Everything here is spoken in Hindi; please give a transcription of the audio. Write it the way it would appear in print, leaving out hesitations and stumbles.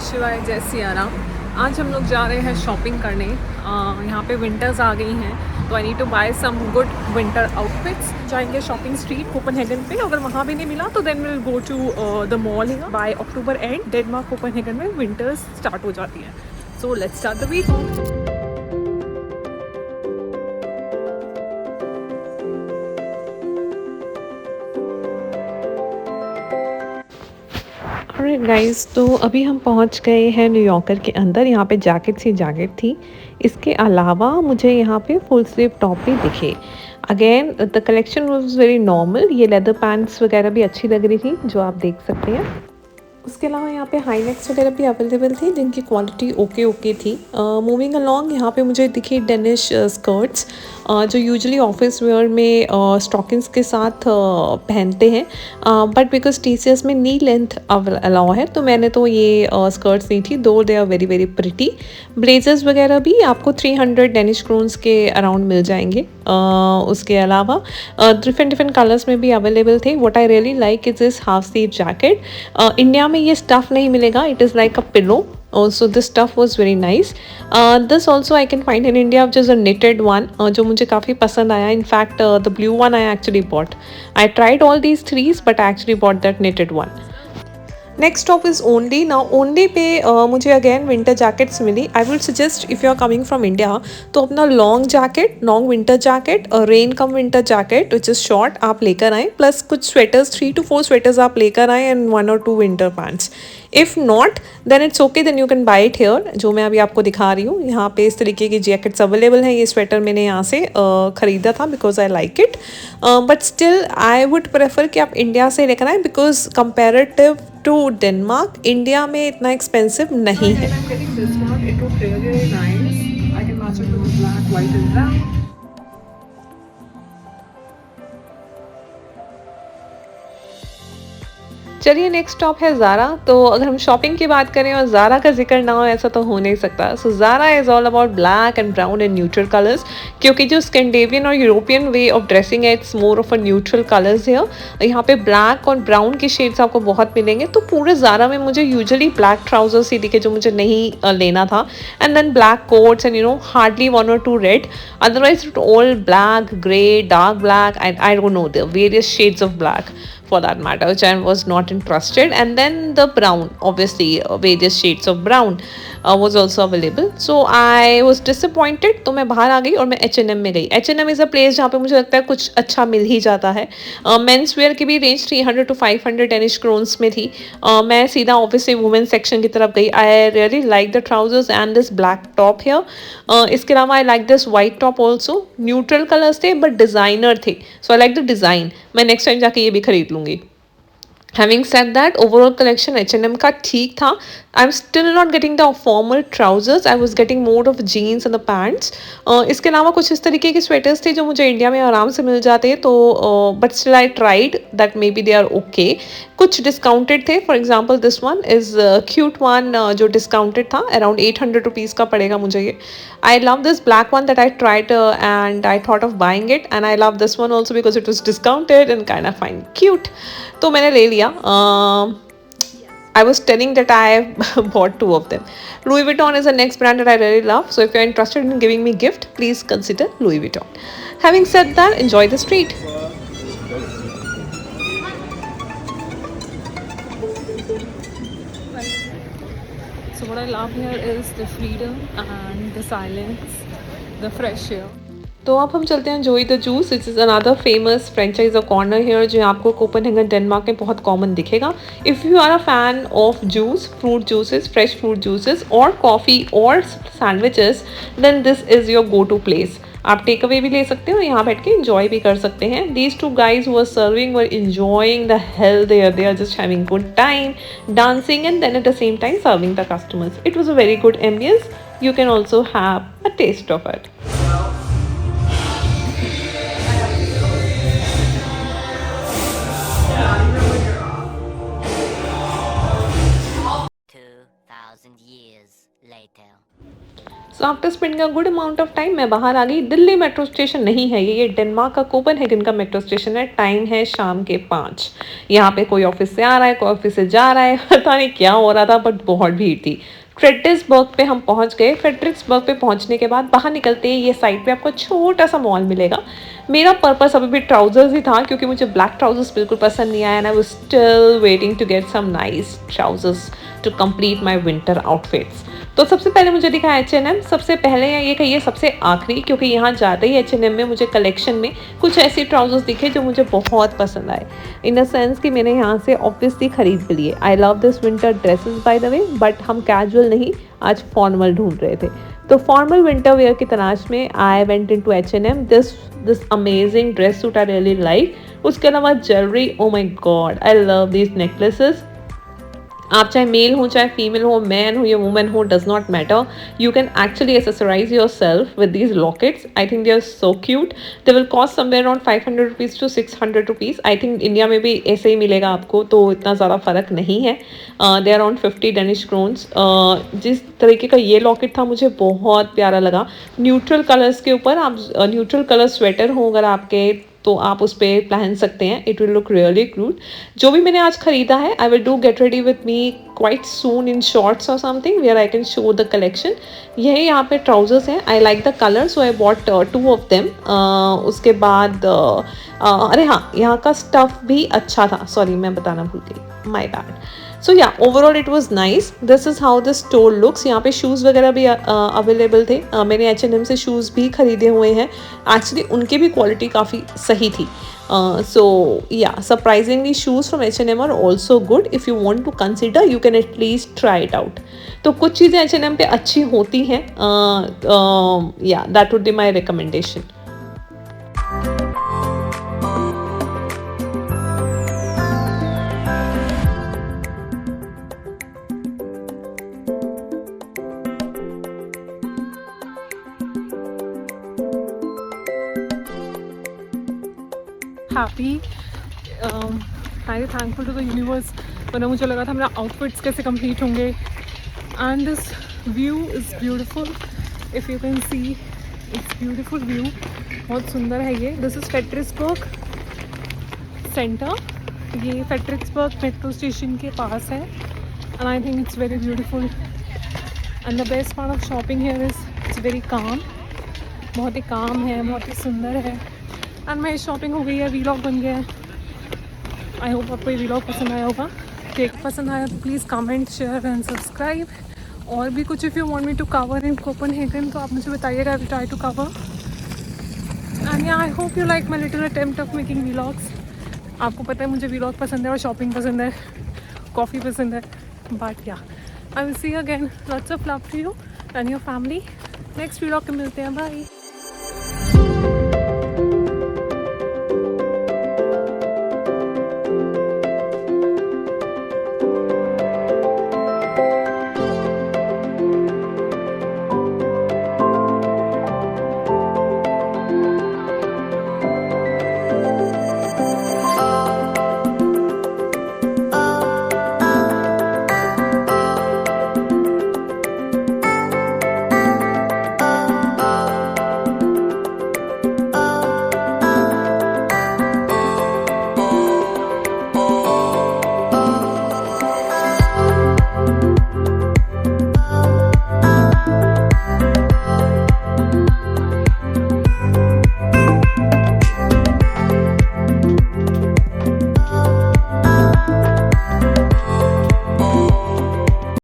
शिवाय, जय सिया राम। आज हम लोग जा रहे हैं शॉपिंग करने। यहाँ पे विंटर्स आ गई हैं तो I need to buy some good winter outfits. जाएंगे शॉपिंग स्ट्रीट कोपेनहेगन पे। अगर वहाँ भी नहीं मिला तो then will go to the mall. By October and Denmark Copenhagen में विंटर्स स्टार्ट हो जाती है। So let's start the week. Alright guys, तो अभी हम पहुंच गए हैं न्यूयॉर्कर के अंदर। यहाँ पे जैकेट्स ही जैकेट थी। इसके अलावा मुझे यहाँ पे फुल स्लीव टॉप भी दिखे। Again the collection was very normal. ये लेदर पैंट्स वगैरह भी अच्छी लग रही थी जो आप देख सकते हैं। उसके अलावा यहाँ पे हाई नेक्स वगैरह भी अवेलेबल थी जिनकी क्वालिटी ओके ओके थी। मूविंग अलॉन्ग यहाँ पे मुझे दिखी डेनिश स्कर्ट्स जो यूजुअली ऑफिस वेयर में स्टॉकिंग्स के साथ पहनते हैं, बट बिकॉज टीसीएस में नी लेंथ अलाउ है तो मैंने तो ये स्कर्ट्स नहीं थी, though they are very very pretty. Blazers वगैरह भी आपको 300 डेनिश क्रोन्स के अराउंड मिल जाएंगे। उसके अलावा डिफरेंट डिफरेंट कलर्स में भी अवेलेबल थे। What I really like is this half sleeve jacket. India में ये स्टफ नहीं मिलेगा, it is like a pillow. Also this stuff was very nice. This also I can find in India, which is a knitted one, जो मुझे काफ़ी पसंद आया. In fact, the blue one I actually bought. I tried all these threes, but I actually bought that knitted one. Next stop is Only. Now Only पे मुझे अगेन विंटर जैकेट्स मिली. I will suggest if you are coming from India तो अपना long jacket, long winter jacket, rain cum winter jacket which is short आप लेकर आएँ, प्लस कुछ स्वेटर्स, 3 to 4 स्वेटर्स आप लेकर आएँ and 1 or 2 winter pants. If not then it's okay, then you can buy it here. जो मैं अभी आपको दिखा रही हूँ, यहाँ पे इस तरीके की जैकेट्स अवेलेबल हैं. ये स्वेटर मैंने यहाँ से ख़रीदा था because I like it, but still I would prefer कि आप इंडिया से लेकर आएँ because comparative to Denmark India में इतना एक्सपेंसिव नहीं है. चलिए नेक्स्ट स्टॉप है ज़ारा. तो अगर हम शॉपिंग की बात करें और ज़ारा का जिक्र ना हो ऐसा तो हो नहीं सकता. So Zara is all about black and brown and neutral colours, क्योंकि जो स्कैंडिनेवियन और यूरोपियन वे ऑफ ड्रेसिंग है it's more of a neutral colours है. यहाँ पे ब्लैक और ब्राउन की शेड्स आपको बहुत मिलेंगे. तो पूरे ज़ारा में मुझे यूजुअली ब्लैक ट्राउजर्स ही दिखे जो मुझे नहीं लेना था, and then black coats and hardly 1 or 2 red. Otherwise it all black, grey, dark black, and I don't know the various shades of black for that matter, which I was not interested. And then the brown, obviously various shades of brown was also available. So I was disappointed. तो मैं बाहर आ गई और मैं H&M में गई. H&M is a place जहाँ पे मुझे लगता है कुछ अच्छा मिल ही जाता है. मेंस वेयर की भी रेंज 300 to 500 डेनिश क्रोन्स में थी. मैं सीधा ऑब्वियसली वुमेन सेक्शन की तरफ गई. I really like the trousers and this black top here. इसके अलावा I like this white top also. Neutral colours थे बट डिज़ाइनर थे, so I like the design. मैं नेक्स्ट टाइम जाके ये भी खरीद लूँगी. Having said that, overall collection H&M का ठीक था. I'm still not getting the formal trousers. I was getting more of jeans and the pants. इसके अलावा कुछ इस तरीके के स्वेटर्स थे जो मुझे इंडिया में आराम से मिल जाते हैं. तो but still I tried that maybe they are okay. कुछ डिस्काउंटेड थे. For example this one is cute one जो डिस्काउंटेड था. अराउंड 800 रुपीज़ का पड़ेगा मुझे ये. I love this black one that I tried and I thought of buying it, and I love this one also because it was discounted and kind of fine cute. तो मैंने ले लिया. I was telling that I bought 2 of them. Louis Vuitton is the next brand that I really love. So if you're interested in giving me gift, please consider Louis Vuitton. Having said that, enjoy the street. So what I love here is the freedom and the silence, the fresh air. तो अब हम चलते हैं Joe the juice. It's is another famous franchise और कॉर्नर हेयर जो आपको कोपेनहेगन डेनमार्क में बहुत कॉमन दिखेगा. If you are a fan of juice, fruit juices, fresh fruit juices और कॉफ़ी और sandwiches, then this is your go to place. आप टेक अवे भी ले सकते हो और यहाँ बैठ के इंजॉय भी कर सकते हैं. These 2 guys who are serving were enjoying the hell there. They are just having good time, dancing, and then at the same time serving the customers. It was a very good ambience. You can also have a taste of it. So after spending a good amount of time मैं बाहर आ गई। दिल्ली मेट्रो स्टेशन नहीं है ये डेनमार्क का कोपेनहेगन का मेट्रो स्टेशन है। टाइम है शाम के 5। यहाँ पे कोई ऑफिस से आ रहा है, कोई ऑफिस से जा रहा है, पता नहीं क्या हो रहा था, बट बहुत भीड़ थी। फ्रेडरिक्सबर्ग पे हम पहुंच गए। फ्रेडरिक्सबर्ग पे पहुंचने के बाद बाहर निकलते ही ये साइड पे आपको छोटा सा मॉल मिलेगा। मेरा पर्पस अभी भी ट्राउजर्स ही था क्योंकि मुझे ब्लैक ट्राउजर्स बिल्कुल पसंद नहीं आया and I was still waiting to get some nice trousers to complete my winter outfits. तो सबसे पहले मुझे दिखा H&M, सबसे पहले या ये कहिए सबसे आखिरी, क्योंकि यहाँ जाते ही H&M में मुझे कलेक्शन में कुछ ऐसी ट्राउजर्स दिखे जो मुझे बहुत पसंद आए, इन द सेंस कि मैंने यहाँ से ऑब्वियसली खरीद भी लिए। आई love this winter dresses by the way, but हम कैजुअल नहीं, आज फॉर्मल ढूंढ रहे थे। तो फॉर्मल विंटर वेयर की तलाश में I went in to H&M। This amazing dress suit I really like. उसके अलावा jewellery, oh my god, I love this necklaces. आप चाहे मेल हो चाहे फीमेल हो, मैन हो या वुमेन हो, does not matter, you can actually accessorise your self with these lockets. I think they are so cute. They will cost somewhere around 500 rupees to 600 rupees. I think India में भी ऐसे ही मिलेगा आपको, तो इतना ज़्यादा फ़र्क नहीं है। They are around 50 Danish krones. जिस तरीके का ये लॉकेट था मुझे बहुत प्यारा लगा। न्यूट्रल कलर्स के ऊपर, आप न्यूट्रल कलर स्वेटर हो अगर आपके, तो आप उस पर पहन सकते हैं। It will look really cute. जो भी मैंने आज खरीदा है, I will do get ready with me quite soon in shorts और something where I can show the collection. यही यहाँ पे ट्राउजर्स हैं। I like the colour so I bought 2 of them. उसके बाद अरे हाँ, यहाँ का स्टफ़ भी अच्छा था। सॉरी, मैं बताना भूल गई, माई bad. So yeah overall it was nice. This is how the store looks. यहाँ पे शूज़ वगैरह भी अवेलेबल थे। मैंने H&M से शूज़ भी खरीदे हुए हैं। एक्चुअली उनकी भी क्वालिटी काफ़ी सही थी। So yeah, surprisingly shoes from H&M are also good. If you want to consider, you can at least try it out. तो कुछ चीज़ें H&M पे अच्छी होती हैं। Yeah, that would be my recommendation. Happy, I thankful to the universe, वरना मुझे लगा था मेरा आउटफिट्स कैसे कंप्लीट होंगे। And this view is beautiful, if you can see, it's beautiful view, बहुत सुंदर है ये। This is Frederiksberg centre. ये फ्रेडरिक्सबर्ग मेट्रो स्टेशन के पास है and I think it's very beautiful. And the best part of shopping here is it's very calm, बहुत ही काम है, बहुत ही सुंदर है। एंड मेरी शॉपिंग हो गई है, वीलॉग बन गया है। आई होप आपको ये वीलॉग पसंद आया होगा। केक पसंद आया तो please comment, share and subscribe. और भी कुछ if you want me to cover in Copenhagen तो आप मुझे बताइएगा, I will try to cover. And I hope you like my little attempt of making vlogs. आपको पता है मुझे वीलॉग पसंद है और शॉपिंग पसंद है, कॉफ़ी पसंद है, बट या I will see again. Lots of love to you and your family. Next vlog में मिलते हैं, बाय।